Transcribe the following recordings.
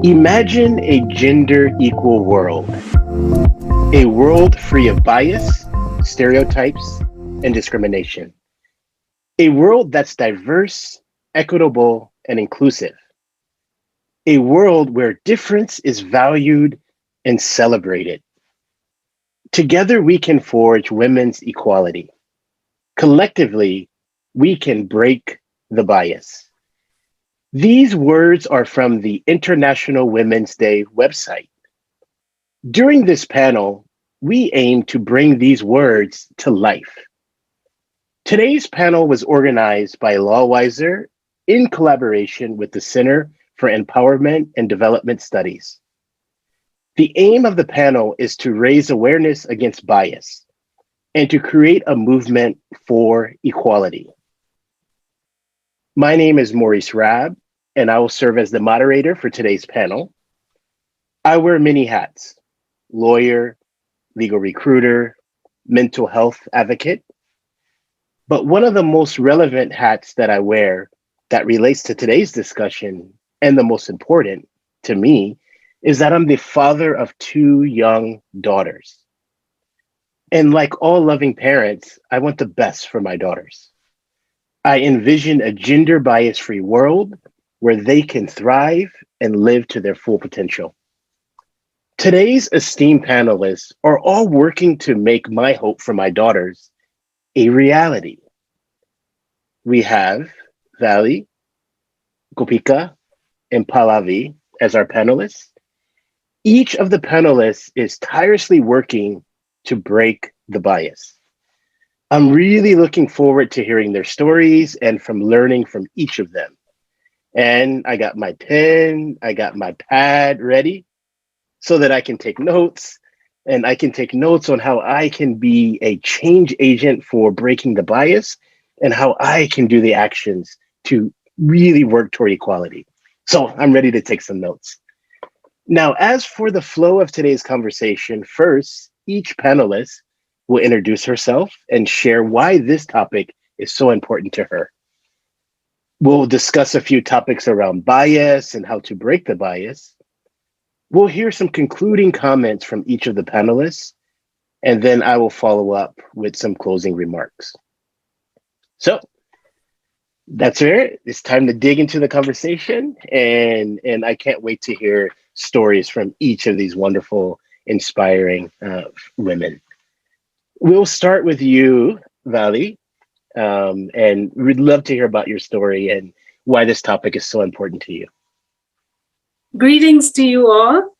Imagine a gender-equal world. A world free of bias, stereotypes, and discrimination. A world that's diverse, equitable, and inclusive. A world where difference is valued and celebrated. Together, we can forge women's equality. Collectively, we can break the bias. These words are from the International Women's Day website. During this panel, we aim to bring these words to life. Today's panel was organized by LawWiser in collaboration with the Center for Empowerment and Development Studies. The aim of the panel is to raise awareness against bias and to create a movement for equality. My name is Maurice Rabb, and I will serve as the moderator for today's panel. I wear many hats: lawyer, legal recruiter, mental health advocate. But one of the most relevant hats that I wear that relates to today's discussion, and the most important to me, is that I'm the father of 2 young daughters. And like all loving parents, I want the best for my daughters. I envision a gender bias-free world where they can thrive and live to their full potential. Today's esteemed panelists are all working to make my hope for my daughters a reality. We have Valli, Gopika, and Pallabi as our panelists. Each of the panelists is tirelessly working to break the bias. I'm really looking forward to hearing their stories and from learning from each of them. And I got my pen, I got my pad ready so that I can take notes, and I can take notes on how I can be a change agent for breaking the bias and how I can do the actions to really work toward equality. So I'm ready to take some notes. Now, as for the flow of today's conversation, first, each panelist will introduce herself and share why this topic is so important to her. We'll discuss a few topics around bias and how to break the bias. We'll hear some concluding comments from each of the panelists, and then I will follow up with some closing remarks. So that's it. It's time to dig into the conversation, and I can't wait to hear stories from each of these wonderful, inspiring women. We'll start with you, Valli, and we'd love to hear about your story and why this topic is so important to you. Greetings to you all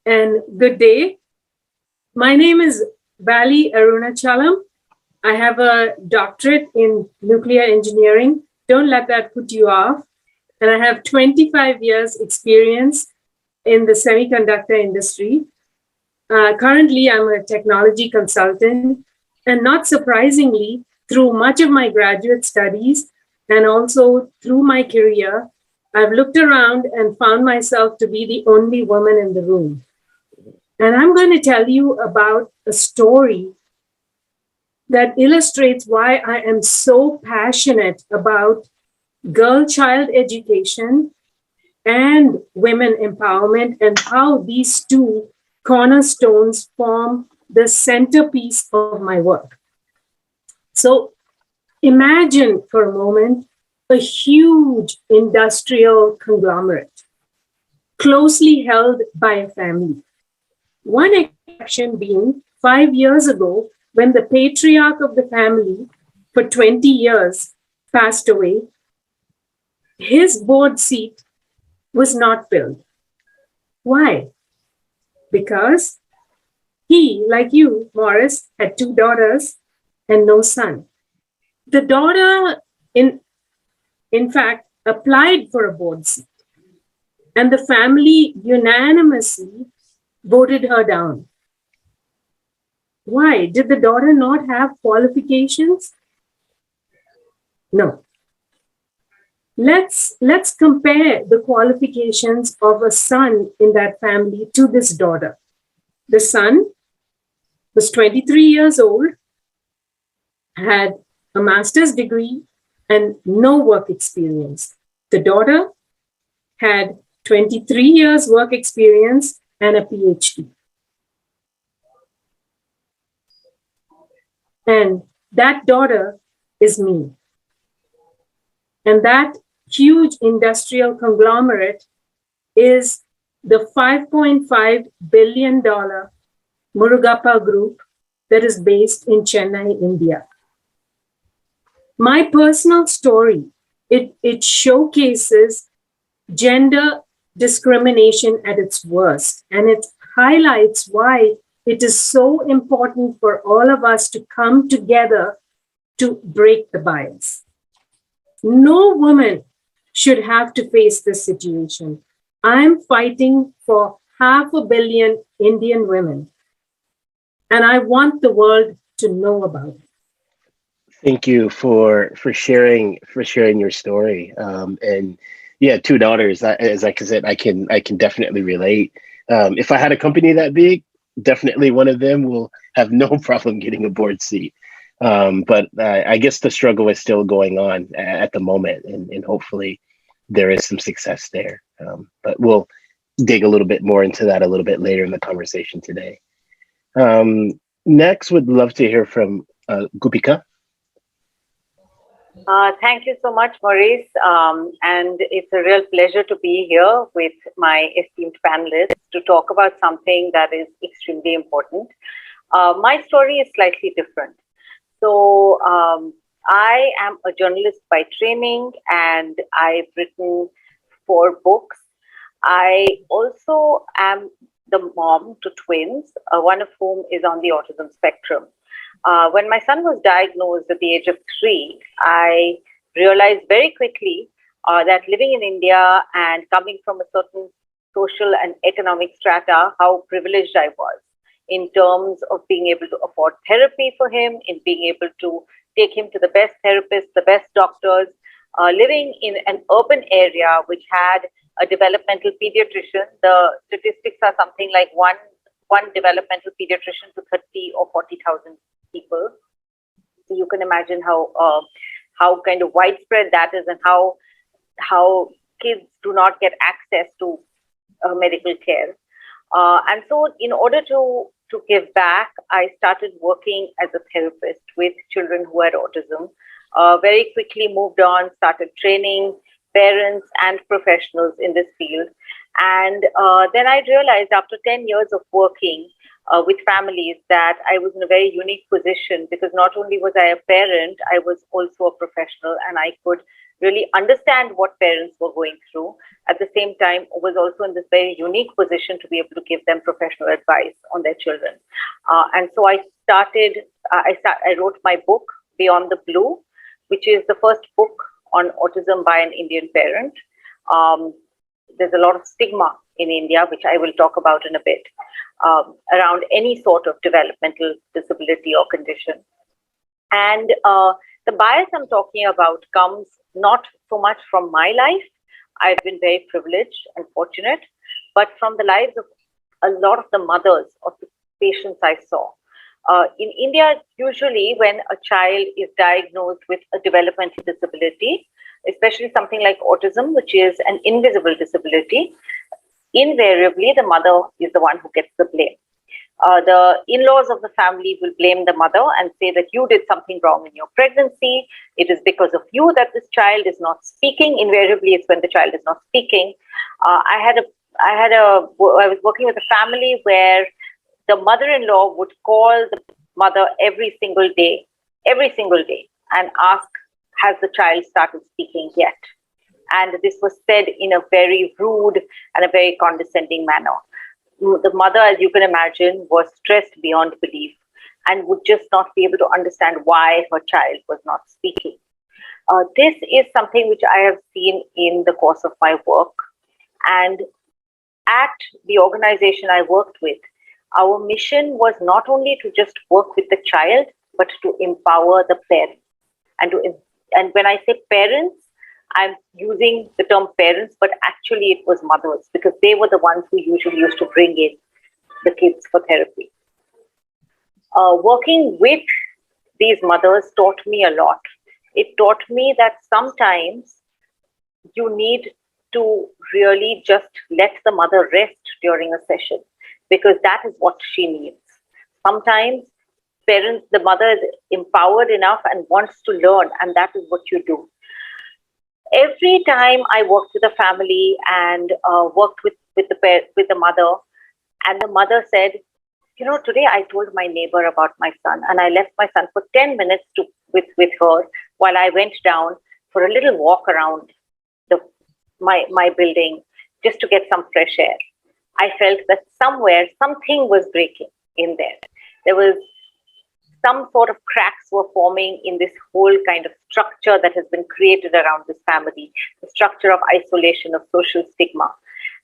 and good day. My name is Valli Arunachalam. I have a doctorate in nuclear engineering. Don't let that put you off. And I have 25 years experience in the semiconductor industry. Currently, I'm a technology consultant, and not surprisingly, through much of my graduate studies and also through my career, I've looked around and found myself to be the only woman in the room. And I'm going to tell you about a story that illustrates why I am so passionate about girl-child education and women empowerment, and how these 2 cornerstones form the centerpiece of my work. So imagine for a moment a huge industrial conglomerate, closely held by a family. One exception being 5 years ago, when the patriarch of the family for 20 years passed away, his board seat was not filled. Why? Because he, like you, Maurice, had 2 daughters and no son. The daughter, in fact, applied for a board seat, and the family unanimously voted her down. Why? Did the daughter not have qualifications? No. Let's compare the qualifications of a son in that family to this daughter. The son was 23 years old, had a master's degree and no work experience. The daughter had 23 years work experience, and a PhD. And that daughter is me. And that huge industrial conglomerate is the $5.5 billion Murugappa group that is based in Chennai, India. My personal story, it showcases gender discrimination at its worst, and it highlights why it is so important for all of us to come together to break the bias. No woman should have to face this situation. I'm fighting for 500 million Indian women, and I want the world to know about it. Thank you for sharing your story. And yeah, two daughters. As I said, I can definitely relate. If I had a company that big, definitely one of them will have no problem getting a board seat. But I guess the struggle is still going on at the moment, and hopefully there is some success there. But we'll dig a little bit more into that a little bit later in the conversation today. Next, would love to hear from Gopika. Thank you so much, Maurice. And it's a real pleasure to be here with my esteemed panelists to talk about something that is extremely important. My story is slightly different. So I am a journalist by training, and I've written 4 books. I also am the mom to twins, one of whom is on the autism spectrum. When my son was diagnosed at the age of 3, I realized very quickly that living in India and coming from a certain social and economic strata, how privileged I was in terms of being able to afford therapy for him, in being able to take him to the best therapists, the best doctors, living in an urban area which had a developmental pediatrician. The statistics are something like one developmental pediatrician to 30 or 40,000 people. So you can imagine how kind of widespread that is, and how kids do not get access to medical care. And so in order to give back, I started working as a therapist with children who had autism. Very quickly moved on, started training parents and professionals in this field. And then I realized after 10 years of working with families that I was in a very unique position, because not only was I a parent, I was also a professional, and I could really understand what parents were going through. At the same time, I was also in this very unique position to be able to give them professional advice on their children. And so I wrote my book, Beyond the Blue, which is the first book on autism by an Indian parent. There's a lot of stigma in India, which I will talk about in a bit, around any sort of developmental disability or condition. And the bias I'm talking about comes not so much from my life. I've been very privileged and fortunate, but from the lives of a lot of the mothers of the patients I saw. In India, usually when a child is diagnosed with a developmental disability, especially something like autism, which is an invisible disability, invariably the mother is the one who gets the blame. The in-laws of the family will blame the mother and say that you did something wrong in your pregnancy. It is because of you that this child is not speaking. Invariably, it's when the child is not speaking. I was working with a family where the mother-in-law would call the mother every single day, and ask, has the child started speaking yet? And this was said in a very rude and a very condescending manner. The mother, as you can imagine, was stressed beyond belief and would just not be able to understand why her child was not speaking. This is something which I have seen in the course of my work. And at the organization I worked with, our mission was not only to just work with the child, but to empower the parents. And when I say parents, I'm using the term parents, but actually it was mothers, because they were the ones who usually used to bring in the kids for therapy. Working with these mothers taught me a lot. It taught me that sometimes you need to really just let the mother rest during a session, because that is what she needs. Sometimes the mother is empowered enough and wants to learn, and that is what you do. Every time I worked with a family and worked with the mother, and the mother said, today I told my neighbor about my son, and I left my son for 10 minutes with her while I went down for a little walk around my building just to get some fresh air. I felt that somewhere something was breaking in there. There was some sort of cracks were forming in this whole kind of structure that has been created around this family, the structure of isolation, of social stigma.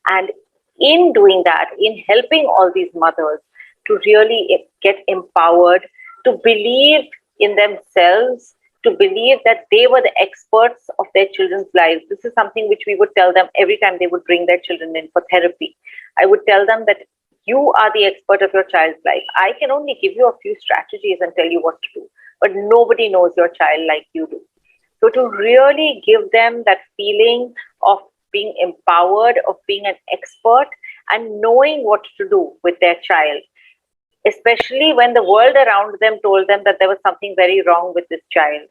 And in doing that, in helping all these mothers to really get empowered, to believe in themselves, to believe that they were the experts of their children's lives. This is something which we would tell them every time they would bring their children in for therapy. I would tell them that you are the expert of your child's life. I can only give you a few strategies and tell you what to do, but nobody knows your child like you do. So to really give them that feeling of being empowered, of being an expert, and knowing what to do with their child, especially when the world around them told them that there was something very wrong with this child.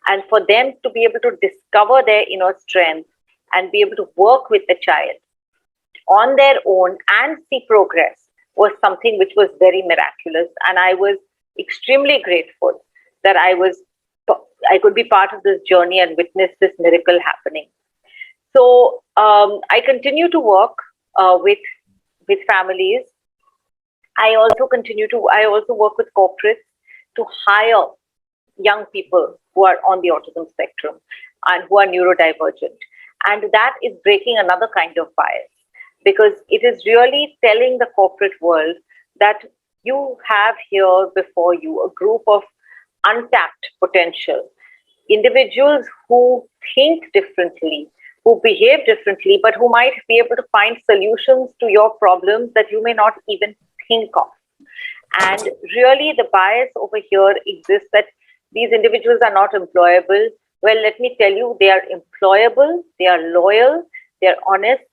And for them to be able to discover their inner strength and be able to work with the child on their own and see progress was something which was very miraculous. And I was extremely grateful that I could be part of this journey and witness this miracle happening. So I continue to work with families. I also work with corporates to hire young people who are on the autism spectrum and who are neurodivergent. And that is breaking another kind of bias, because it is really telling the corporate world that you have here before you a group of untapped potential, individuals who think differently, who behave differently, but who might be able to find solutions to your problems that you may not even think of. And really the bias over here exists that these individuals are not employable. Well, let me tell you, they are employable, they are loyal, they are honest,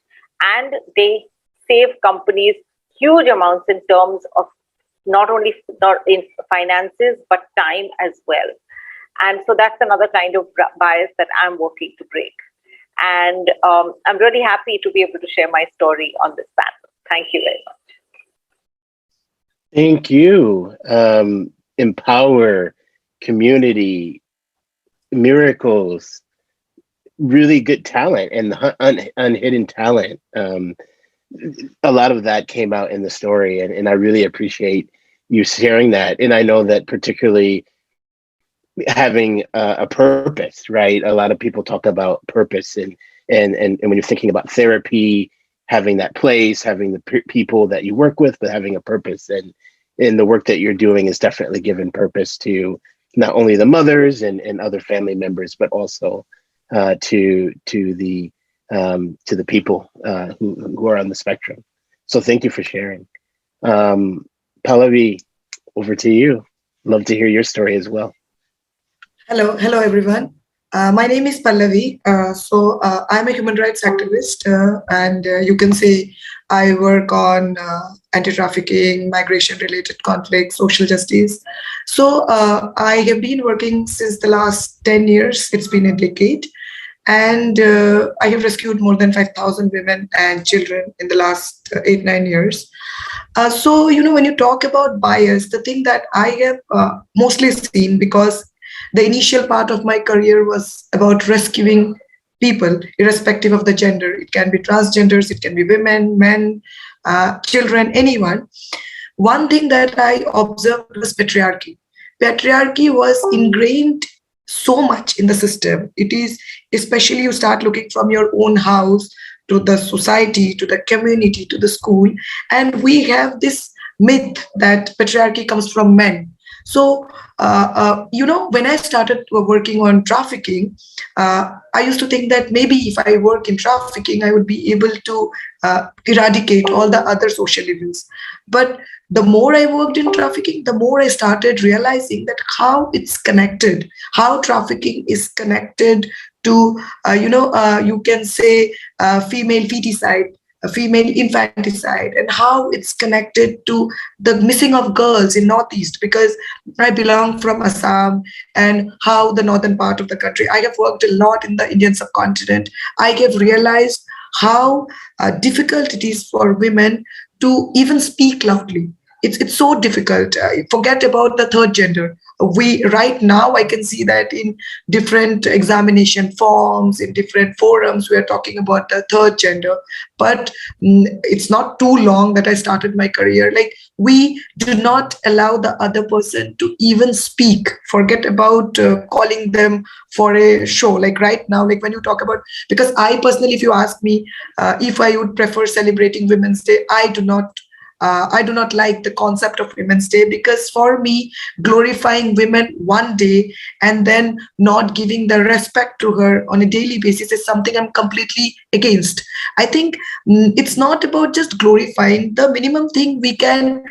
and they save companies huge amounts in terms of not in finances, but time as well. And so that's another kind of bias that I'm working to break. And I'm really happy to be able to share my story on this panel. Thank you very much. Thank you. Empower, community, miracles, really good talent, and unhidden talent. A lot of that came out in the story, and I really appreciate you sharing that. And I know that particularly having a purpose, right? A lot of people talk about purpose, and when you're thinking about therapy, having that place, having the people that you work with, but having a purpose, and the work that you're doing is definitely given purpose to not only the mothers and other family members, but also to the people who are on the spectrum. So thank you for sharing. Pallabi, over to you. Love to hear your story as well. Hello everyone. My name is Pallabi. I'm a human rights activist, and you can say I work on anti-trafficking, migration-related conflicts, social justice. So I have been working since the last 10 years. It's been a decade. And I have rescued more than 5,000 women and children in the last 8-9 years. So, when you talk about bias, the thing that I have mostly seen, because the initial part of my career was about rescuing people, irrespective of the gender. It can be transgenders, it can be women, men, children, anyone. One thing that I observed was patriarchy. Patriarchy was ingrained so much in the system. It is, especially you start looking from your own house to the society, to the community, to the school. And we have this myth that patriarchy comes from men. So, when I started working on trafficking, I used to think that maybe if I work in trafficking, I would be able to eradicate all the other social evils. But the more I worked in trafficking, the more I started realizing that how it's connected, how trafficking is connected to, you can say female feticide, female infanticide, and how it's connected to the missing of girls in Northeast, because I belong from Assam, and how the northern part of the country. I have worked a lot in the Indian subcontinent. I have realized how difficult it is for women to even speak loudly. It's so difficult. Forget about the third gender. We right now, I can see that in different examination forms, in different forums, we are talking about the third gender. But it's not too long that I started my career. Like, we do not allow the other person to even speak. Forget about calling them for a show. Like right now, like when you talk about, because I personally, if you ask me if I would prefer celebrating Women's Day, I do not like the concept of Women's Day, because for me, glorifying women one day and then not giving the respect to her on a daily basis is something I'm completely against. I think it's not about just glorifying. The minimum thing we can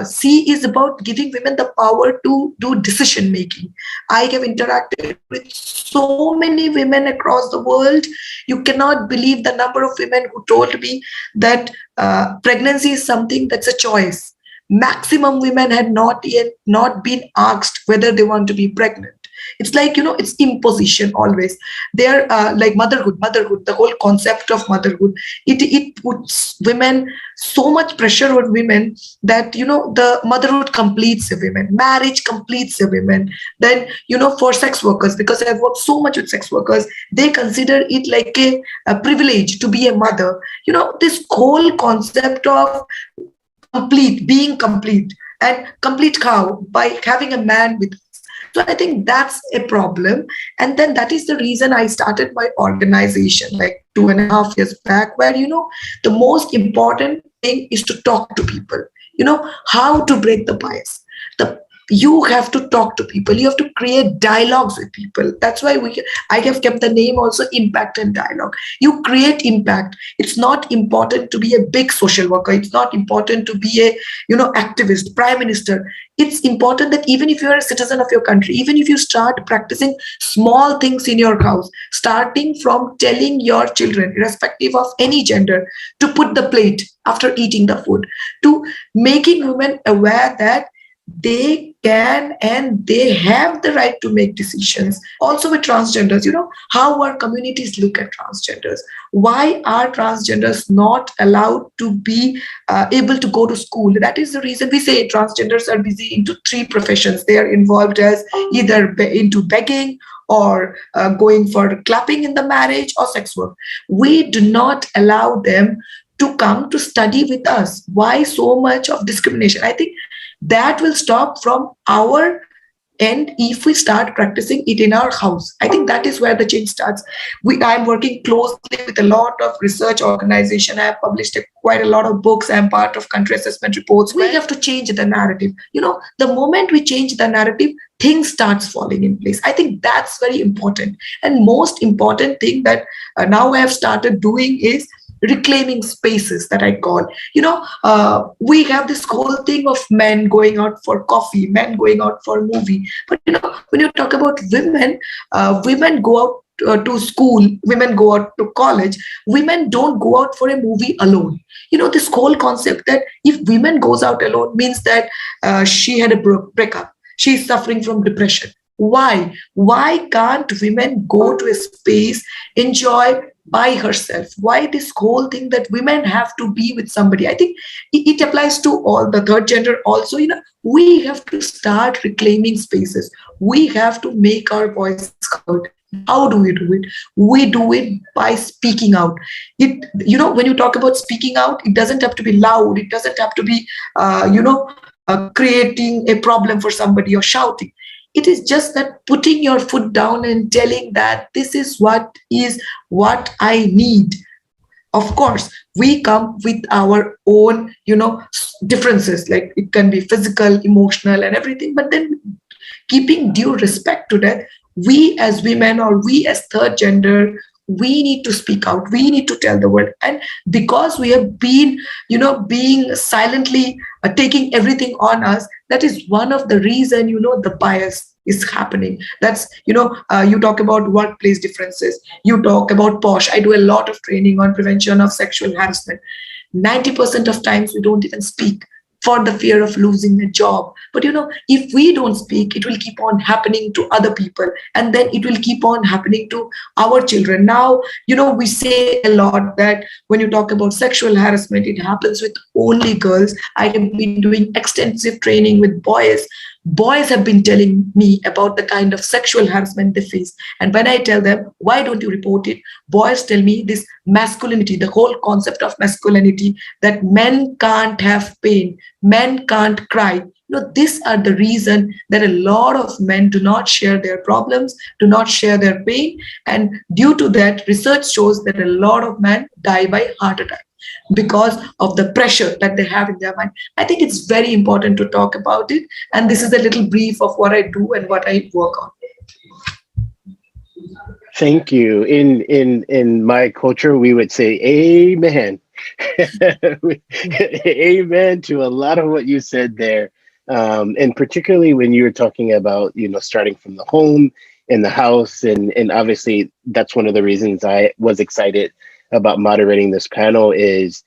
see is about giving women the power to do decision making. I have interacted with so many women across the world. You cannot believe the number of women who told me that pregnancy is something that's a choice. Maximum women had not been asked whether they want to be pregnant. It's like, it's imposition always. They're like motherhood, the whole concept of motherhood. It puts women so much pressure on women that, the motherhood completes a woman, marriage completes a woman. Then, for sex workers, because I've worked so much with sex workers, they consider it like a privilege to be a mother. This whole concept of being complete and complete cow by having a man with. So I think that's a problem. And then that is the reason I started my organization like 2.5 years back, where, the most important thing is to talk to people, how to break the bias. You have to talk to people. You have to create dialogues with people. That's why I have kept the name also Impact and Dialogue. You create impact. It's not important to be a big social worker. It's not important to be a, activist, prime minister. It's important that even if you're a citizen of your country, even if you start practicing small things in your house, starting from telling your children, irrespective of any gender, to put the plate after eating the food, to making women aware that they can and they have the right to make decisions. Also with transgenders, how our communities look at transgenders. Why are transgenders not allowed to be able to go to school? That is the reason we say transgenders are busy into 3 professions. They are involved as either into begging or going for clapping in the marriage or sex work. We do not allow them to come to study with us. Why so much of discrimination? I think that will stop from our end if we start practicing it in our house. I think that is where the change starts. I'm working closely with a lot of research organizations. I have published quite a lot of books. I'm part of country assessment reports. We have to change the narrative. The moment we change the narrative, things starts falling in place. I think that's very important. And most important thing that now I have started doing is reclaiming spaces, that I call. We have this whole thing of men going out for coffee, men going out for movie. But when you talk about women, women go out to school, women go out to college. Women don't go out for a movie alone. This whole concept that if women goes out alone means that she had a breakup. She's suffering from depression. Why? Why can't women go to a space, enjoy by herself? Why this whole thing that women have to be with somebody? I think it applies to all the third gender also. We have to start reclaiming spaces. We have to make our voice heard. How do we do it? We do it by speaking out. When you talk about speaking out, it doesn't have to be loud. It doesn't have to be, creating a problem for somebody or shouting. It is just that putting your foot down and telling that this is what I need. Of course, we come with our own, differences, like it can be physical, emotional and everything, but then keeping due respect to that, we as women or we as third gender, we need to speak out. We need to tell the world. And because we have been, being silently taking everything on us, that is one of the reason, the bias. is happening. That's, you talk about workplace differences, you talk about posh. I do a lot of training on prevention of sexual harassment. 90% of times we don't even speak for the fear of losing a job. But if we don't speak, it will keep on happening to other people, and then it will keep on happening to our children. Now, we say a lot that when you talk about sexual harassment, it happens with only girls. I have been doing extensive training with boys. Boys have been telling me about the kind of sexual harassment they face. And when I tell them, why don't you report it? Boys tell me this masculinity, the whole concept of masculinity, that men can't have pain, men can't cry. These are the reason that a lot of men do not share their problems, do not share their pain. And due to that, research shows that a lot of men die by heart attack because of the pressure that they have in their mind. I think it's very important to talk about it. And this is a little brief of what I do and what I work on. Thank you. In my culture, we would say amen. Amen to a lot of what you said there. And particularly when you were talking about, starting from the home and the house. And obviously, that's one of the reasons I was excited about moderating this panel is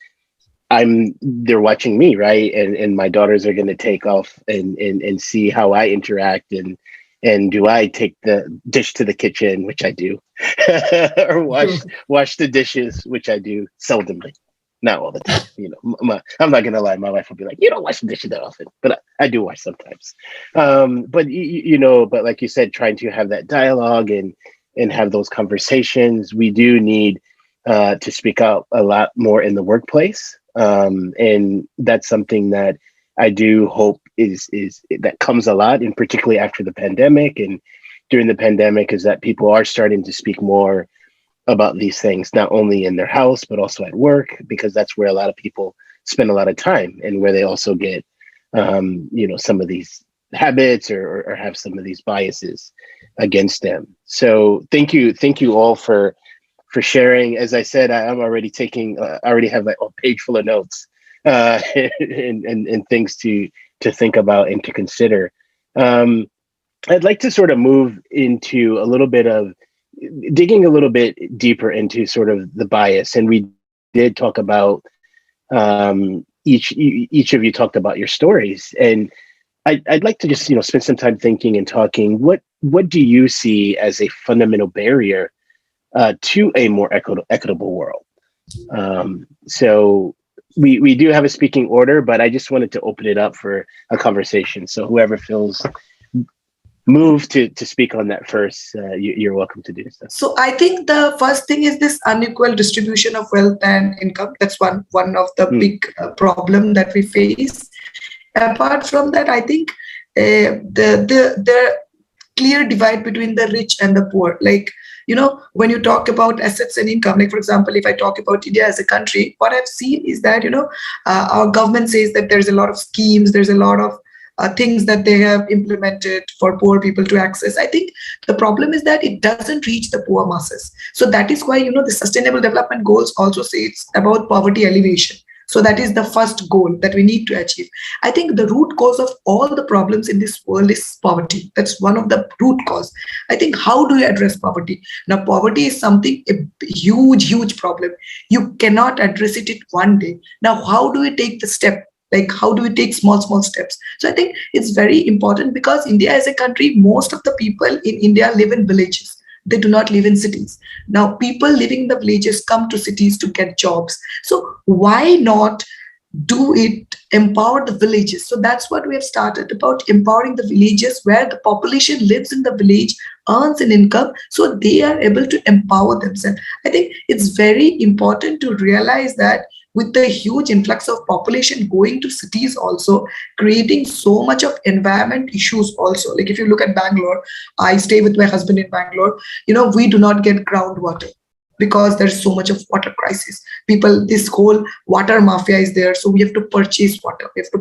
they're watching me, right? And my daughters are going to take off and see how I interact and do I take the dish to the kitchen, which I do, or wash the dishes, which I do seldomly, not all the time. I'm not gonna lie. My wife will be like, "You don't wash the dishes that often," but I do wash sometimes. But but like you said, trying to have that dialogue and have those conversations, we do need to speak out a lot more in the workplace, and that's something that I do hope is that comes a lot, and particularly after the pandemic and during the pandemic, is that people are starting to speak more about these things, not only in their house, but also at work, because that's where a lot of people spend a lot of time and where they also get, some of these habits or have some of these biases against them. So thank you all for sharing. As I said, I'm already I already have like a page full of notes and things to think about and to consider. I'd like to sort of move into a little bit of digging a little bit deeper into sort of the bias. And we did talk about each of you talked about your stories. And I'd like to just, spend some time thinking and talking. What do you see as a fundamental barrier to a more equitable world? So we do have a speaking order, but I just wanted to open it up for a conversation. So whoever feels moved to speak on that first, you're welcome to do so. So I think the first thing is this unequal distribution of wealth and income. That's one of the big problem that we face. Apart from that, I think the clear divide between the rich and the poor. Like, when you talk about assets and income, like for example, if I talk about India as a country, what I've seen is that, our government says that there's a lot of schemes, there's a lot of things that they have implemented for poor people to access. I think the problem is that it doesn't reach the poor masses. So that is why, the Sustainable Development Goals also say it's about poverty alleviation. So that is the first goal that we need to achieve. I think the root cause of all the problems in this world is poverty. That's one of the root cause. I think, how do you address poverty? Now, poverty is something, a huge problem. You cannot address it in one day. Now, how do we take the step? Like, how do we take small steps? So I think it's very important, because India as a country, most of the people in India live in villages. They do not live in cities. Now, people living in the villages come to cities to get jobs. So why not do it, empower the villages? So that's what we have started about, empowering the villages where the population lives in the village, earns an income, so they are able to empower themselves. I think it's very important to realize that with the huge influx of population going to cities, also creating so much of environment issues also. Like if you look at Bangalore, I stay with my husband in Bangalore, we do not get groundwater because there's so much of water crisis. This whole water mafia is there. So we have to purchase water. We have to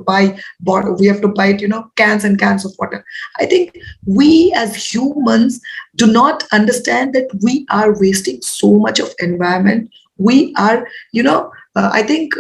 buy, cans and cans of water. I think we as humans do not understand that we are wasting so much of environment. We are, I think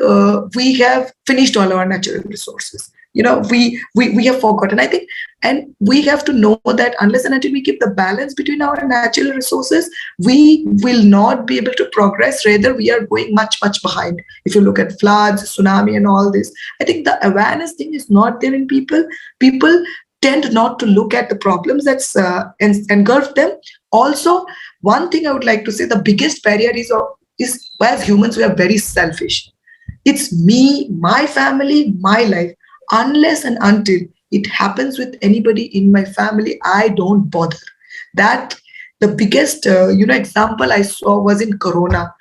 we have finished all our natural resources. we have forgotten, I think. And we have to know that unless and until we keep the balance between our natural resources, we will not be able to progress. Rather, we are going much behind. If you look at floods, tsunami and all this, I think the awareness thing is not there in people. People tend not to look at the problems that's engulfed them. Also, one thing I would like to say, the biggest barrier is as humans, we are very selfish. It's me, my family, my life. Unless and until it happens with anybody in my family, I don't bother. That the biggest example I saw was in Corona.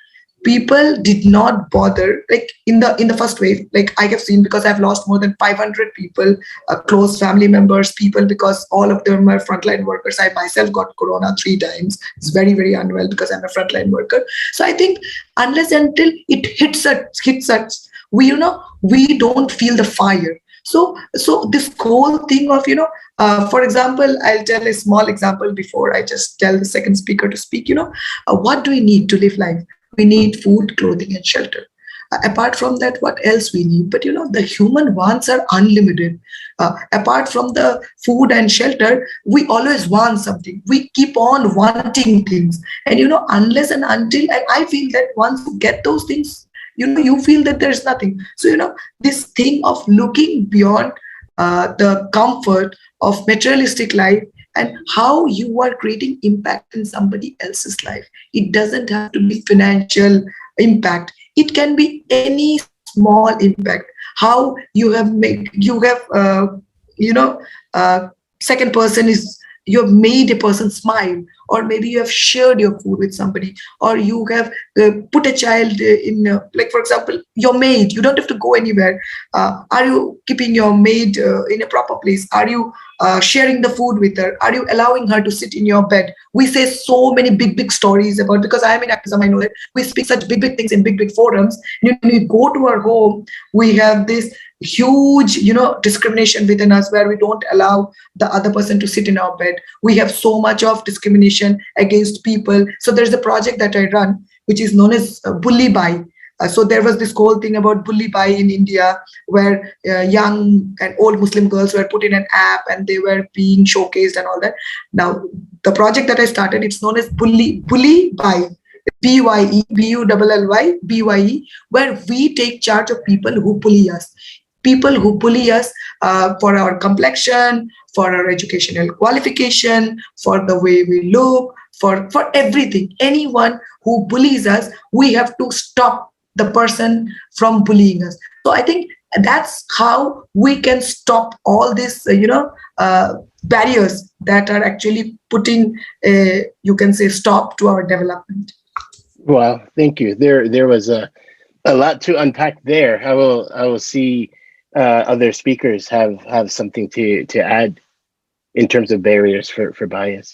People did not bother, like in the first wave, like I have seen, because I've lost more than 500 people, close family members, people, because all of them are frontline workers. I myself got Corona 3 times. It's very unwell because I'm a frontline worker. So I think unless until it hits us, we don't feel the fire. So this whole thing of, for example, I'll tell a small example before I just tell the second speaker to speak. What do we need to live life? We need food, clothing, and shelter. Apart from that, what else we need? But the human wants are unlimited. Apart from the food and shelter, we always want something. We keep on wanting things. And unless and until, and I feel that once you get those things, you feel that there's nothing. So this thing of looking beyond the comfort of materialistic life, and how you are creating impact in somebody else's life. It doesn't have to be financial impact. It can be any small impact. How you have second person is, you have made a person smile, or maybe you have shared your food with somebody, or you have put a child in, like for example, your maid. You don't have to go anywhere. Are you keeping your maid in a proper place? Are you sharing the food with her? Are you allowing her to sit in your bed? We say so many big stories about, because I am in activism, I know that we speak such big things in big forums. When we go to our home, we have this huge discrimination within us, where we don't allow the other person to sit in our bed. We have so much of discrimination against people. So there's a project that I run which is known as Bully Bhai. So there was this whole thing about Bully Bhai in India, where young and old Muslim girls were put in an app and they were being showcased and all that. Now the project that I started, it's known as Bully Bhai, BYE, BULLY, BYE, where we take charge of people who bully us. People who bully us for our complexion, for our educational qualification, for the way we look, for everything. Anyone who bullies us, we have to stop the person from bullying us. So I think that's how we can stop all this, barriers that are actually putting, you can say, stop to our development. Well, thank you. There was a lot to unpack there. I will see other speakers have something to add in terms of barriers for bias.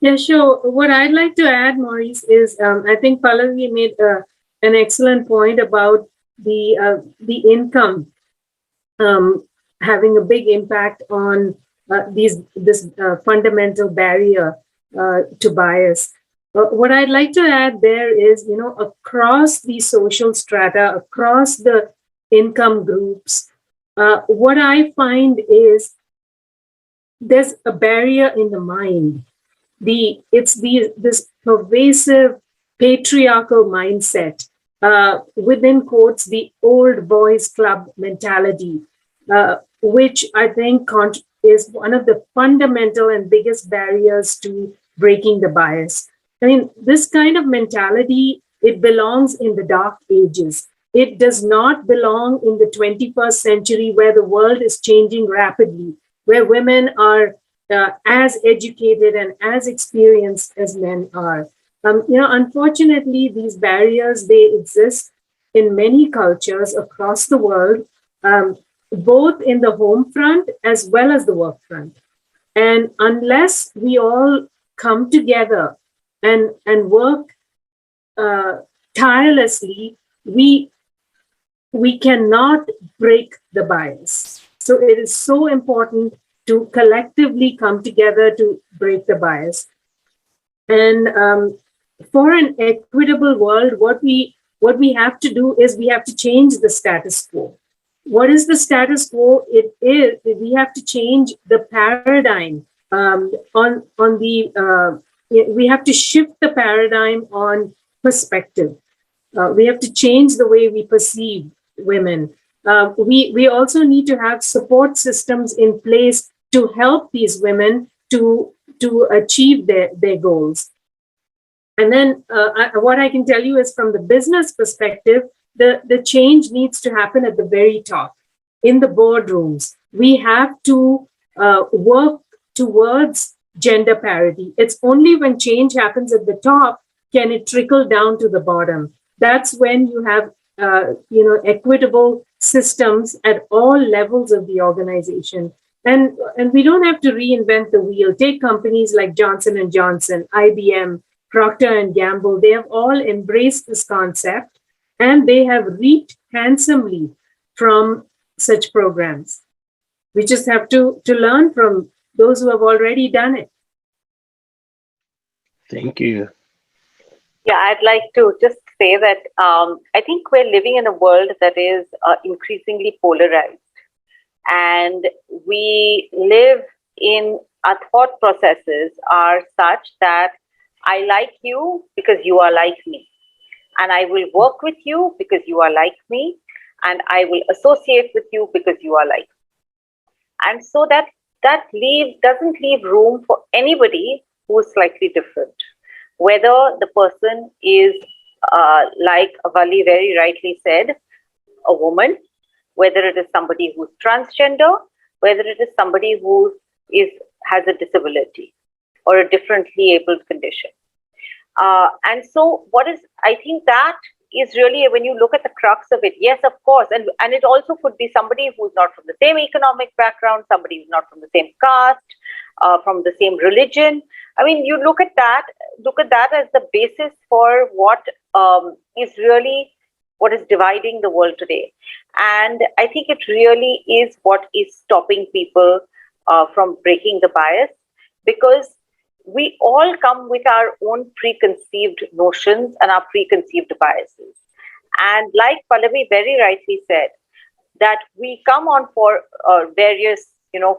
Yeah, sure. What I'd like to add, Maurice, is I think Pallabi made an excellent point about the income having a big impact on this fundamental barrier to bias. What I'd like to add there is, across the social strata, across the income groups, what I find is there's a barrier in the mind. This pervasive patriarchal mindset, within quotes, the old boys club mentality, which I think is one of the fundamental and biggest barriers to breaking the bias. I mean, this kind of mentality, it belongs in the dark ages. It does not belong in the 21st century, where the world is changing rapidly, where women are as educated and as experienced as men are. Unfortunately, these barriers, they exist in many cultures across the world, both in the home front as well as the work front. And unless we all come together and work tirelessly, we cannot break the bias. So it is so important to collectively come together to break the bias. And for an equitable world, what we have to do is we have to change the status quo. what is the status quo? It is, we have to change the paradigm we have to shift the paradigm on perspective. We have to change the way we perceive women. We also need to have support systems in place to help these women to achieve their goals. And then what I can tell you is, from the business perspective, the change needs to happen at the very top, in the boardrooms. We have to work towards gender parity. It's only when change happens at the top can it trickle down to the bottom. That's when you have equitable systems at all levels of the organization. And we don't have to reinvent the wheel. Take companies like Johnson & Johnson, IBM, Procter & Gamble. They have all embraced this concept, and they have reaped handsomely from such programs. We just have to learn from those who have already done it. Thank you. Yeah, I'd like to just say that I think we're living in a world that is increasingly polarized. And we live in, our thought processes are such that I like you because you are like me. And I will work with you because you are like me. And I will associate with you because you are like me. And so that doesn't leave room for anybody who is slightly different. Whether the person is, like Valli very rightly said, a woman, whether it is somebody who's transgender, whether it is somebody who has a disability or a differently abled condition. And so I think that is really, when you look at the crux of it, yes, of course. And it also could be somebody who's not from the same economic background, somebody who's not from the same caste, from the same religion. I mean, you look at that as the basis for what is dividing the world today. And I think it really is what is stopping people from breaking the bias, because we all come with our own preconceived notions and our preconceived biases. And like Pallabi very rightly said, that we come on for various,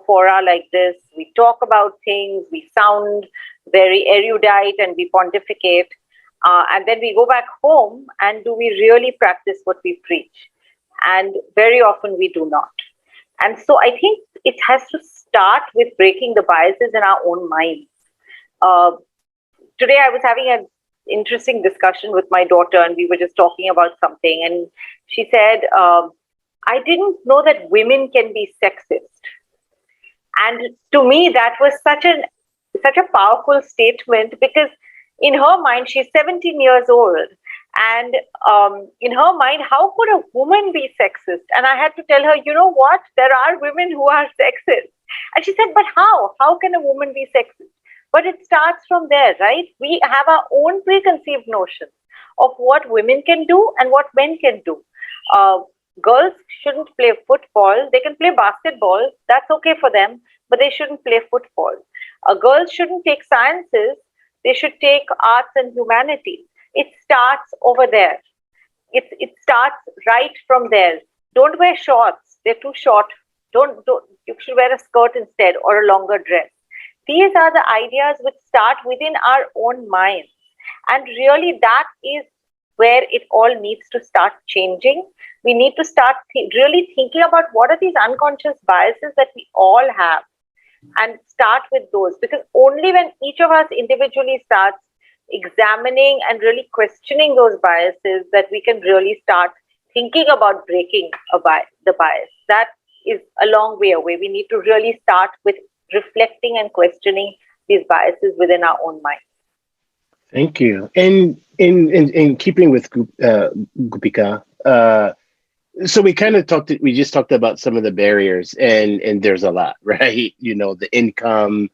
fora like this, we talk about things, we sound very erudite and we pontificate, and then we go back home, and do we really practice what we preach? And very often we do not. And so I think it has to start with breaking the biases in our own minds. Today I was having an interesting discussion with my daughter, and we were just talking about something, and she said, I didn't know that women can be sexist. And to me, that was such a powerful statement, because in her mind, she's 17 years old. And in her mind, how could a woman be sexist? And I had to tell her, you know what? There are women who are sexist. And she said, but how? How can a woman be sexist? But it starts from there, right? We have our own preconceived notions of what women can do and what men can do. Girls shouldn't play football. They can play basketball. That's okay for them, but they shouldn't play football. Girls shouldn't take sciences. They should take arts and humanities. It starts over there. It starts right from there. Don't wear shorts. They're too short. You should wear a skirt instead, or a longer dress. These are the ideas which start within our own minds. And really, that is where it all needs to start changing. We need to start really thinking about what are these unconscious biases that we all have, and start with those. Because only when each of us individually starts examining and really questioning those biases, that we can really start thinking about breaking the bias. That is a long way away. We need to really start with reflecting and questioning these biases within our own minds. Thank you. And in keeping with Gopika, so we just talked about some of the barriers, and there's a lot, right? The income,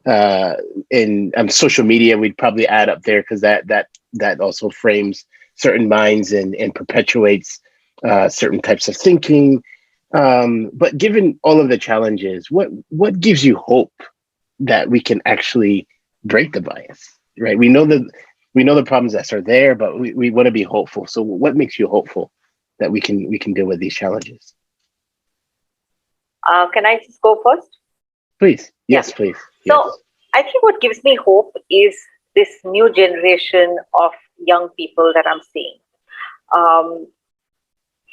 and social media, we'd probably add up there, because that also frames certain minds and perpetuates certain types of thinking. But given all of the challenges, what gives you hope that we can actually break the bias, right? We know the problems that are there, but we want to be hopeful. So what makes you hopeful that we can deal with these challenges? Can I just go first? Please. Yes, please. So Yes. I think what gives me hope is this new generation of young people that I'm seeing.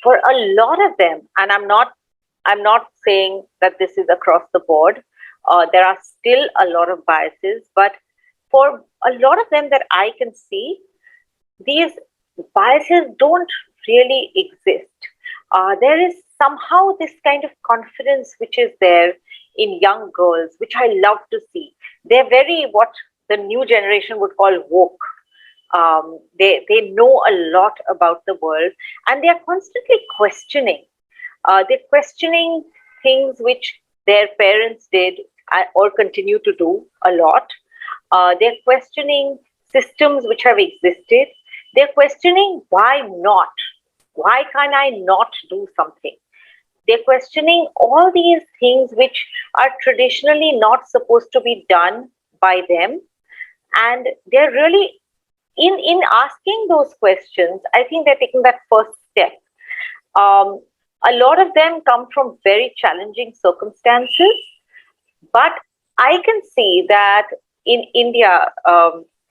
For a lot of them, and I'm not saying that this is across the board. There are still a lot of biases, but for a lot of them that I can see, these biases don't really exist. There is somehow this kind of confidence which is there in young girls, which I love to see. They're very, what the new generation would call, woke. They know a lot about the world, and they're constantly questioning. They're questioning things which their parents did or continue to do a lot. They're questioning systems which have existed. They're questioning why not? Why can't I not do something? They're questioning all these things which are traditionally not supposed to be done by them. And they're really, in asking those questions, I think they're taking that first step. A lot of them come from very challenging circumstances, but I can see that in India,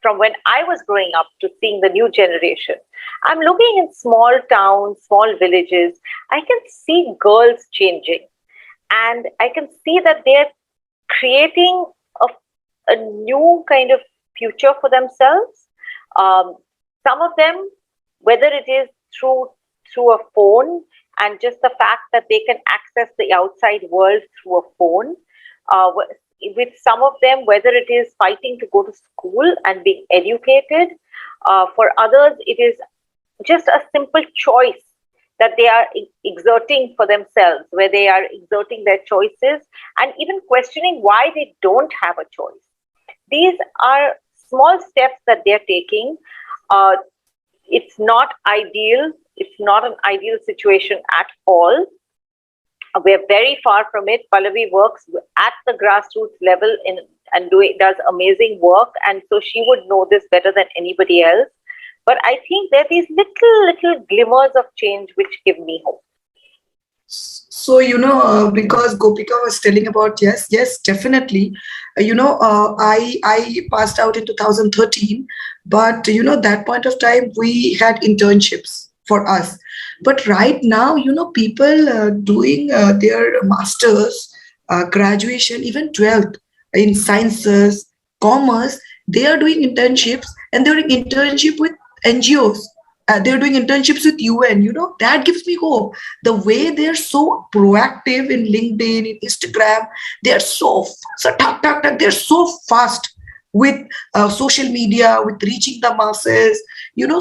from when I was growing up to seeing the new generation, I'm looking in small towns, small villages, I can see girls changing. And I can see that they're creating a new kind of future for themselves. Some of them, whether it is through a phone and just the fact that they can access the outside world through a phone, with some of them, whether it is fighting to go to school and being educated, for others, it is just a simple choice that they are exerting for themselves, where they are exerting their choices and even questioning why they don't have a choice. These are small steps that they're taking. It's not ideal. It's not an ideal situation at all. We're very far from it. Pallabi works at the grassroots level and does amazing work. And so she would know this better than anybody else. But I think there are these little glimmers of change which give me hope. So, because Gopika was telling about, yes, definitely. I passed out in 2013, but, that point of time, we had internships for us. But right now, people doing their masters, graduation, even 12th in sciences, commerce, they are doing internships, and they're doing internship with NGOs. They're doing internships with UN. That gives me hope. The way they're so proactive in LinkedIn, in Instagram, they're so they're so fast with social media, with reaching the masses.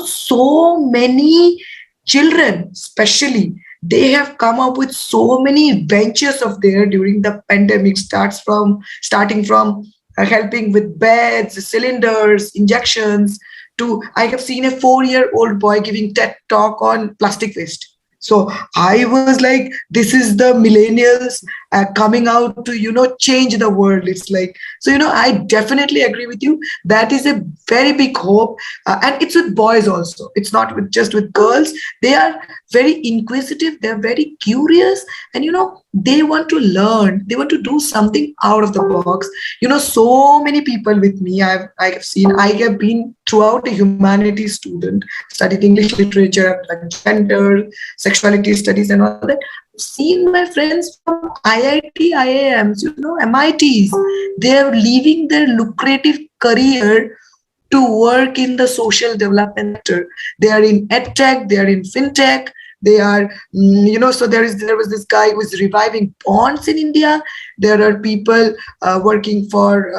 So many children, especially, they have come up with so many ventures of theirs during the pandemic. Starting from helping with beds, cylinders, injections, to I have seen a 4-year-old boy giving TED talk on plastic waste. So I was like, this is the millennials coming out to, change the world. It's like, so, I definitely agree with you. That is a very big hope. And it's with boys also. It's not just with girls. They are very inquisitive. They're very curious. And, they want to learn. They want to do something out of the box. So many people with me, I have been throughout a humanities student, studied English literature, gender, sexuality studies and all that. Seen my friends from IIT, IIMs, MITs, they're leaving their lucrative career to work in the social development sector. They are in EdTech, they are in FinTech, they are, so there was this guy who is reviving ponds in India. There are people working for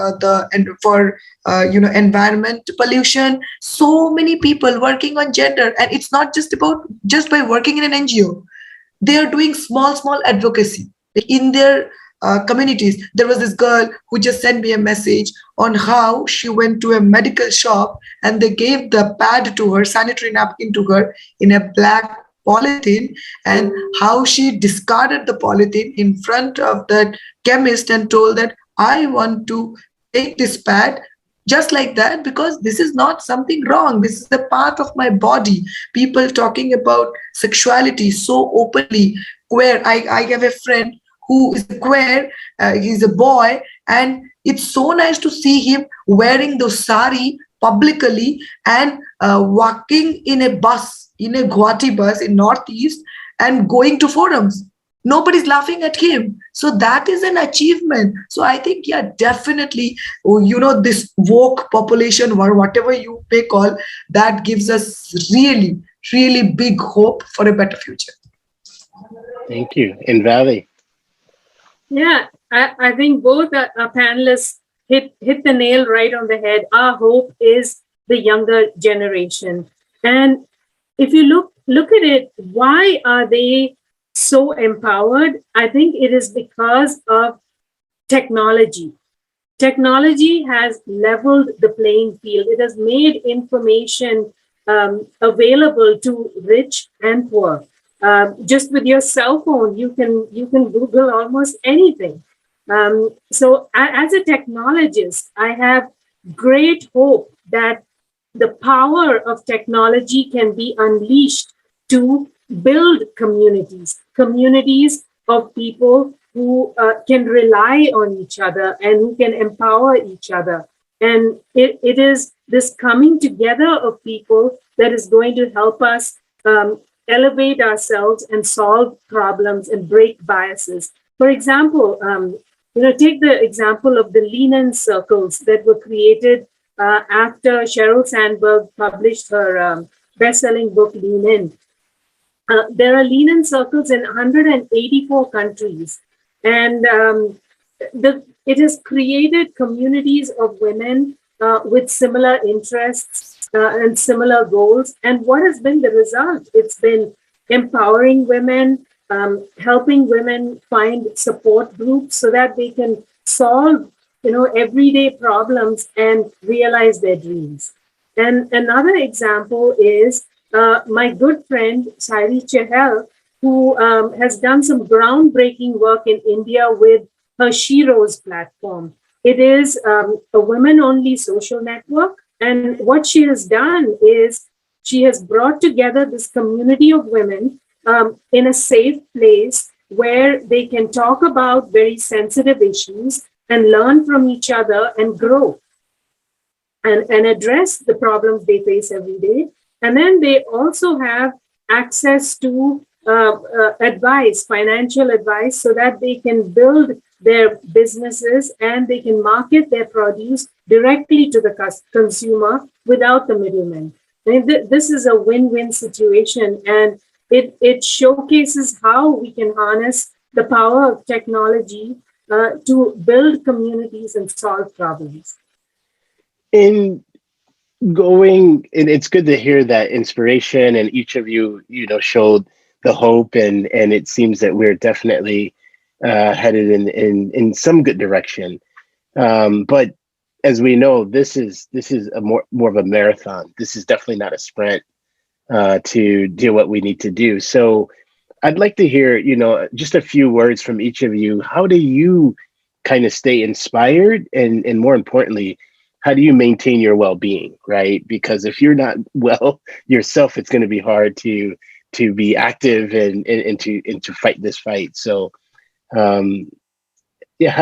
environment pollution. So many people working on gender, and it's not just by working in an NGO. They are doing small advocacy in their communities. There was this girl who just sent me a message on how she went to a medical shop and they gave the pad to her, sanitary napkin to her in a black polythene, and how she discarded the polythene in front of that chemist and told that I want to take this pad just like that, because this is not something wrong. This is a part of my body. People talking about sexuality so openly. Queer. I have a friend who is queer, he's a boy, and it's so nice to see him wearing those sari publicly and walking in a bus, in a Guwahati bus in Northeast, and going to forums. Nobody's laughing at him. So that is an achievement. So I think, yeah, definitely, this woke population, or whatever you may call, that gives us really, really big hope for a better future. Thank you. And Valli? Yeah, I think both our panelists hit the nail right on the head. Our hope is the younger generation. And if you look at it, why are they so empowered? I think it is because of technology. Technology has leveled the playing field. It has made information available to rich and poor. Just with your cell phone, you can Google almost anything. So as a technologist, I have great hope that the power of technology can be unleashed to build communities of people who can rely on each other and who can empower each other. And it is this coming together of people that is going to help us elevate ourselves and solve problems and break biases. For example, take the example of the Lean-In circles that were created after Sheryl Sandberg published her best-selling book, Lean-In. There are Lean-In circles in 184 countries, and it has created communities of women with similar interests and similar goals. And what has been the result? It's been empowering women, helping women find support groups so that they can solve, everyday problems and realize their dreams. And another example is my good friend, Sairi Chahal, who has done some groundbreaking work in India with her Sheroes platform. It is a women-only social network. And what she has done is she has brought together this community of women in a safe place where they can talk about very sensitive issues and learn from each other and grow and address the problems they face every day. And then they also have access to advice, financial advice, so that they can build their businesses and they can market their produce directly to the consumer without the middleman. I mean, this is a win-win situation, and it showcases how we can harness the power of technology to build communities and solve problems. And it's good to hear that inspiration, and each of you, showed the hope, and it seems that we're definitely headed in some good direction. But as we know, this is a more of a marathon. This is definitely not a sprint to do what we need to do. So I'd like to hear, just a few words from each of you. How do you kind of stay inspired, and more importantly, how do you maintain your well-being, right? Because if you're not well yourself, it's going to be hard to be active and to fight this fight. So, how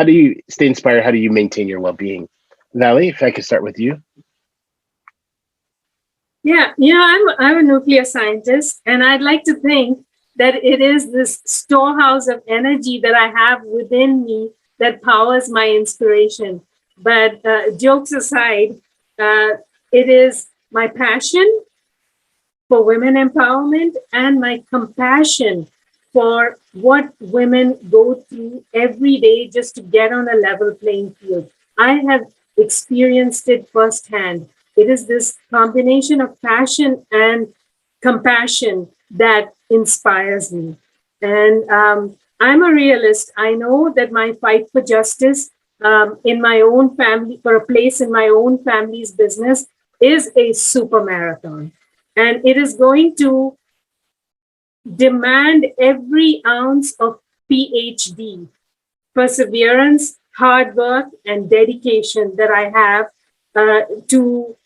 do you stay inspired? How do you maintain your well-being? Valli, if I could start with you. Yeah, I'm a nuclear scientist, and I'd like to think that it is this storehouse of energy that I have within me that powers my inspiration. But jokes aside, it is my passion for women empowerment and my compassion for what women go through every day just to get on a level playing field. I have experienced it firsthand. It is this combination of passion and compassion that inspires me. And I'm a realist. I know that my fight for justice in my own family, for a place in my own family's business, is a super marathon. And it is going to demand every ounce of PhD, perseverance, hard work, and dedication that I have to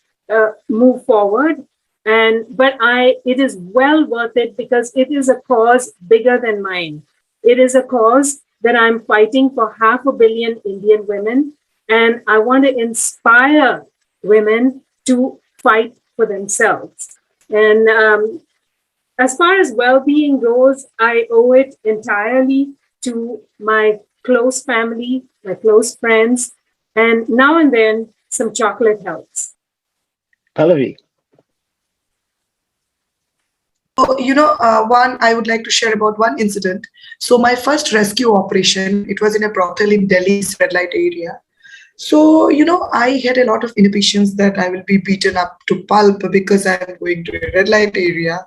move forward. But it is well worth it, because it is a cause bigger than mine. It is a cause that I'm fighting for 500 million Indian women, and I want to inspire women to fight for themselves. And as far as well-being goes, I owe it entirely to my close family, my close friends, and now and then some chocolate helps. Pallavi. So, one, I would like to share about one incident. So my first rescue operation, it was in a brothel in Delhi's red light area. So, I had a lot of inhibitions that I will be beaten up to pulp because I'm going to a red light area.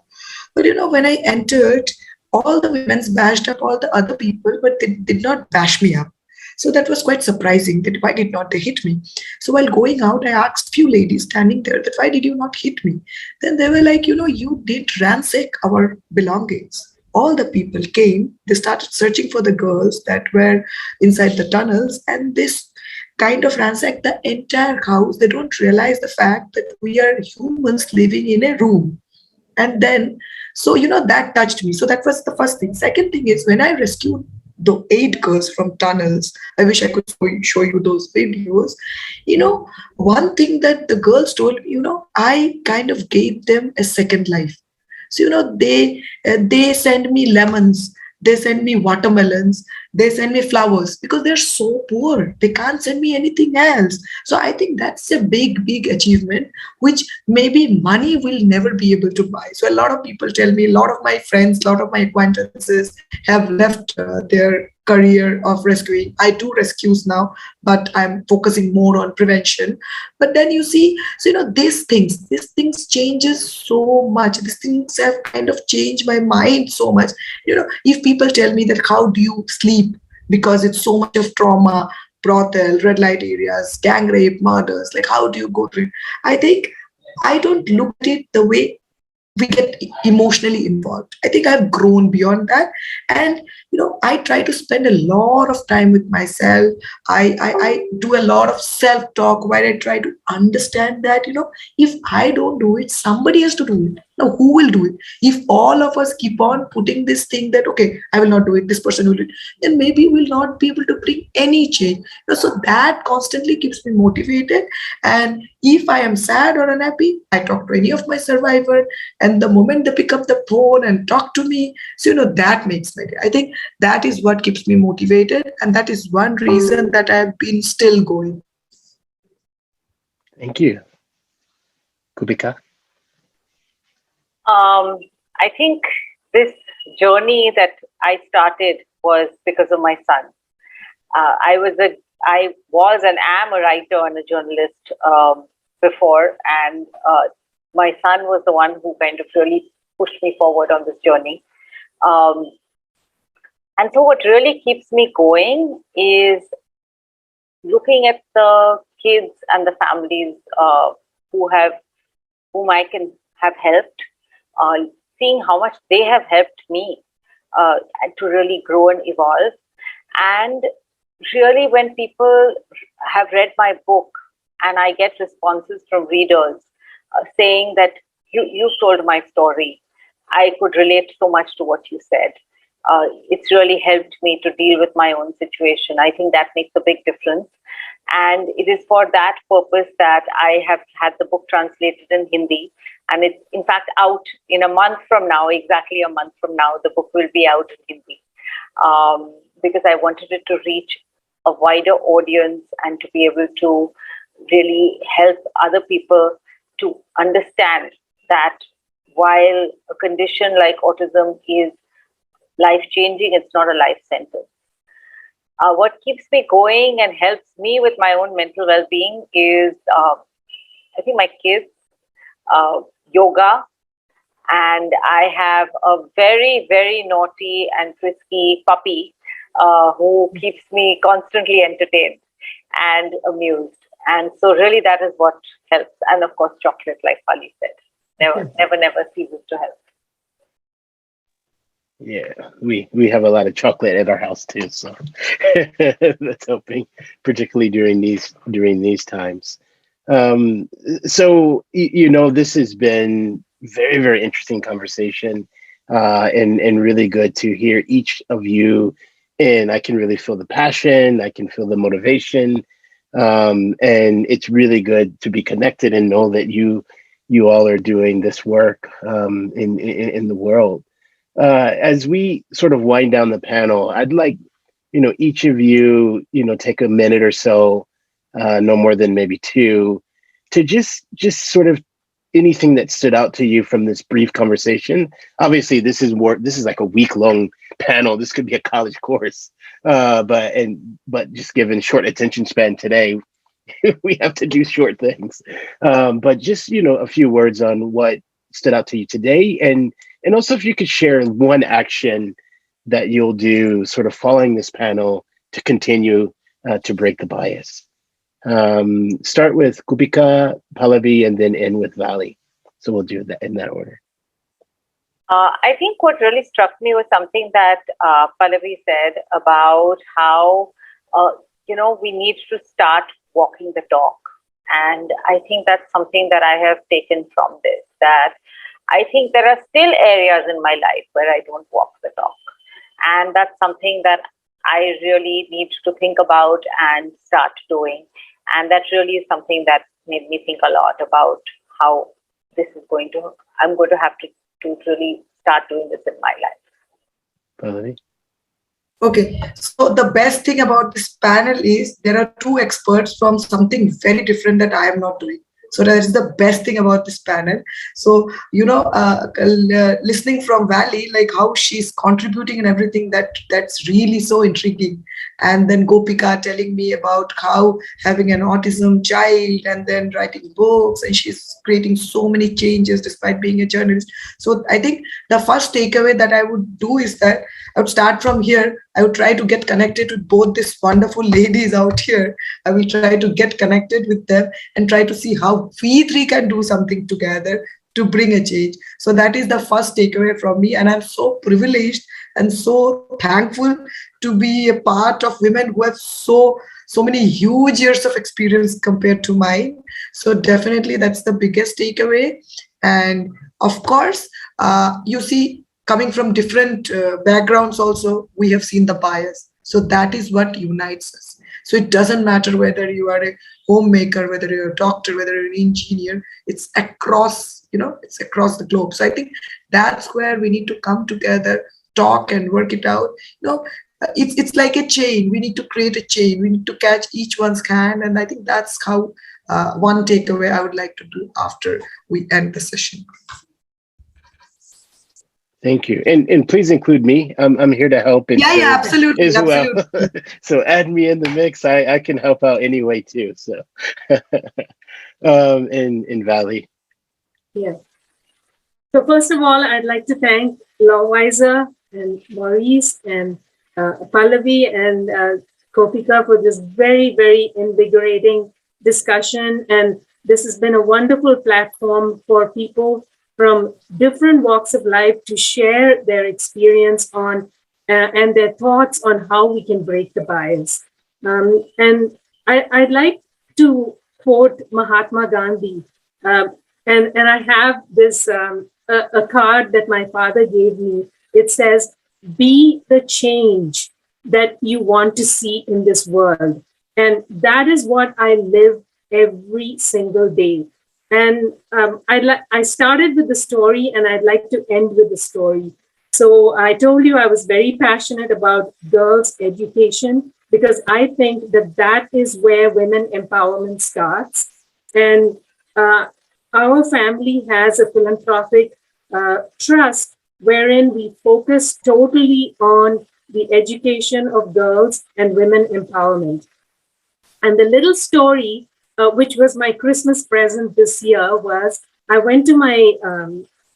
But, when I entered, all the women bashed up all the other people, but they did not bash me up. So that was quite surprising that why did not they hit me? So while going out, I asked few ladies standing there that why did you not hit me? Then they were like, you did ransack our belongings. All the people came, they started searching for the girls that were inside the tunnels, and this kind of ransacked the entire house. They don't realize the fact that we are humans living in a room. And then, so, that touched me. So that was the first thing. Second thing is when I rescued the 8 girls from tunnels, I wish I could show you those videos. One thing that the girls told me, I kind of gave them a second life. So, they send me lemons, they send me watermelons, they send me flowers because they're so poor. They can't send me anything else. So I think that's a big, big achievement, which maybe money will never be able to buy. So a lot of people tell me, a lot of my friends, a lot of my acquaintances have left their career of rescuing. I do rescues now, but I'm focusing more on prevention. But then you see, so these things changes so much. These things have kind of changed my mind so much. If people tell me that how do you sleep because it's so much of trauma, brothel, red light areas, gang rape, murders, like how do you go through it? I think I don't look at it the way we get emotionally involved. I think I've grown beyond that. And, I try to spend a lot of time with myself. I do a lot of self-talk where I try to understand that, if I don't do it, somebody has to do it. Now, who will do it? If all of us keep on putting this thing that, okay, I will not do it, this person will do it, then maybe we'll not be able to bring any change. So that constantly keeps me motivated. And if I am sad or unhappy, I talk to any of my survivors. And the moment they pick up the phone and talk to me, so, that makes my day. I think that is what keeps me motivated. And that is one reason that I've been still going. Thank you. Gopika? I think this journey that I started was because of my son. I was and am a writer and a journalist before, and my son was the one who kind of really pushed me forward on this journey. And so what really keeps me going is looking at the kids and the families whom I can have helped, seeing how much they have helped me to really grow and evolve. And really, when people have read my book and I get responses from readers saying that you told my story, I could relate so much to what you said. It's really helped me to deal with my own situation. I think that makes a big difference. And it is for that purpose that I have had the book translated in Hindi. And it's in fact out in a month from now, exactly a month from now, the book will be out in Hindi. Because I wanted it to reach a wider audience and to be able to really help other people to understand that while a condition like autism is life-changing, it's not a life sentence. What keeps me going and helps me with my own mental well-being is, I think, my kids, yoga, and I have a very, very naughty and frisky puppy who keeps me constantly entertained and amused. And so really that is what helps. And of course, chocolate, like Valli said, never ceases to help. Yeah, we have a lot of chocolate at our house too, so that's helping, particularly during these times. So this has been very, very interesting conversation, and really good to hear each of you and I can really feel the passion. I can feel the motivation. And it's really good to be connected and know that you all are doing this work in the world. As we sort of wind down the panel, I'd like, each of you, take a minute or so, no more than maybe two, to just sort of anything that stood out to you from this brief conversation. Obviously, this is like a week-long panel. This could be a college course, but just given short attention span today, we have to do short things. But just a few words on what stood out to you today, and also if you could share one action that you'll do sort of following this panel to continue to break the bias. Start with Gopika, Pallabi, and then end with Valli. So we'll do that in that order. I think what really struck me was something that Pallabi said about how, we need to start walking the talk. And I think that's something that I have taken from this, that I think there are still areas in my life where I don't walk the talk. And that's something that I really need to think about and start doing. And that really is something that made me think a lot about how I'm going to have to really start doing this in my life. Pallabi? Okay, so the best thing about this panel is there are two experts from something very different that I am not doing. So that is the best thing about this panel. So, listening from Valli, like how she's contributing and everything, that's really so intriguing. And then Gopika telling me about how having an autism child and then writing books, and she's creating so many changes despite being a journalist. So I think the first takeaway that I would do is that I would start from here. I would try to get connected with both these wonderful ladies out here. I will try to get connected with them and try to see how we three can do something together to bring a change. So that is the first takeaway from me. And I'm so privileged and so thankful to be a part of women who have so many huge years of experience compared to mine. So definitely that's the biggest takeaway. And of course, you see, coming from different backgrounds also, we have seen the bias. So that is what unites us. So it doesn't matter whether you are a homemaker, whether you're a doctor, whether you're an engineer, it's across, it's across the globe. So I think that's where we need to come together, talk and work it out. It's like a chain. We need to create a chain. We need to catch each one's hand. And I think that's how one takeaway I would like to do after we end the session. Thank you, and please include me. I'm here to help. Yeah, absolutely, as well. absolutely. So add me in the mix. I can help out anyway too. So, in Valli. Yeah. So first of all, I'd like to thank LawWiser and Maurice and Pallabi and Gopika for this very, very invigorating discussion. And this has been a wonderful platform for people from different walks of life to share their experience on and their thoughts on how we can break the bias. And I'd like to quote Mahatma Gandhi. And I have this a card that my father gave me. It says, "Be the change that you want to see in this world." And that is what I live every single day. And I started with the story, and I'd like to end with the story. So I told you I was very passionate about girls' education because I think that is where women empowerment starts. And our family has a philanthropic trust wherein we focus totally on the education of girls and women empowerment. And the little story, which was my Christmas present this year, was I went to my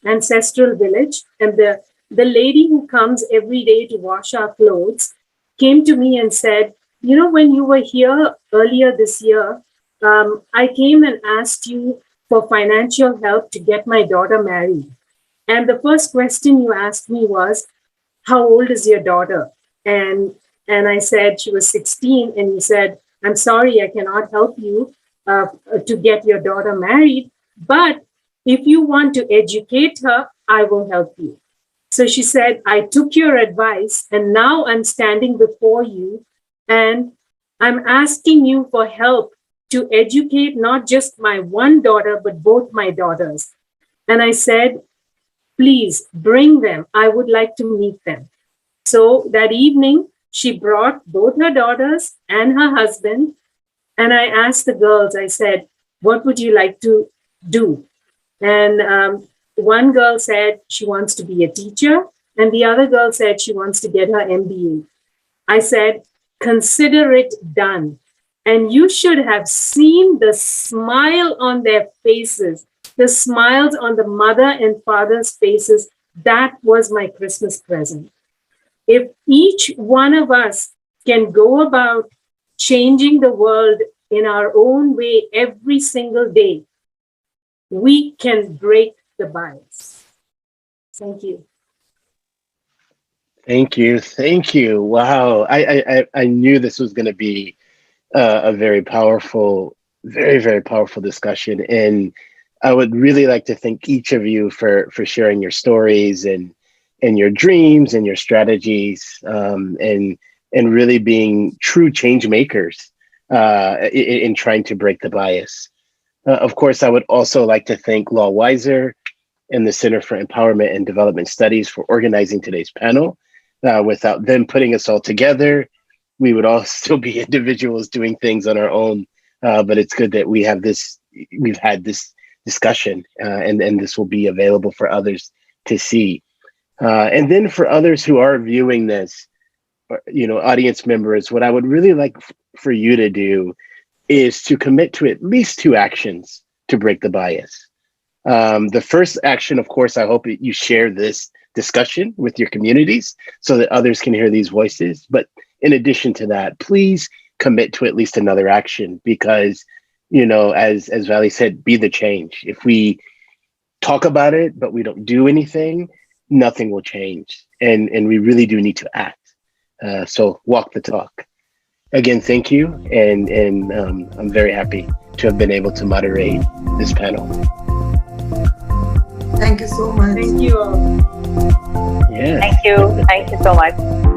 ancestral village, and the lady who comes every day to wash our clothes came to me and said, when you were here earlier this year, I came and asked you for financial help to get my daughter married. And the first question you asked me was, how old is your daughter? And I said she was 16, and you said, I'm sorry, I cannot help you to get your daughter married, but if you want to educate her, I will help you. So she said, I took your advice and now I'm standing before you and I'm asking you for help to educate not just my one daughter, but both my daughters. And I said, please bring them. I would like to meet them. So that evening, she brought both her daughters and her husband. And I asked the girls, I said, what would you like to do? And one girl said she wants to be a teacher. And the other girl said she wants to get her MBA. I said, consider it done. And you should have seen the smile on their faces, the smiles on the mother and father's faces. That was my Christmas present. If each one of us can go about changing the world in our own way every single day, we can break the bias. Thank you. Thank you. Thank you. Wow. I knew this was going to be a very powerful, very powerful discussion. And I would really like to thank each of you for sharing your stories and your dreams and your strategies, and really being true change makers in trying to break the bias. Of course, I would also like to thank LawWiser and the Center for Empowerment and Development Studies for organizing today's panel. Without them putting us all together, we would all still be individuals doing things on our own. But it's good that we've had this discussion, and this will be available for others to see. And then for others who are viewing this, audience members, what I would really like for you to do is to commit to at least 2 actions to break the bias. The first action, of course, I hope you share this discussion with your communities so that others can hear these voices. But in addition to that, please commit to at least another action, because, as Valli said, be the change. If we talk about it, but we don't do anything, nothing will change. And we really do need to act. So walk the talk. Again, thank you. And I'm very happy to have been able to moderate this panel. Thank you so much. Thank you all. Yeah. Thank you. Thank you so much.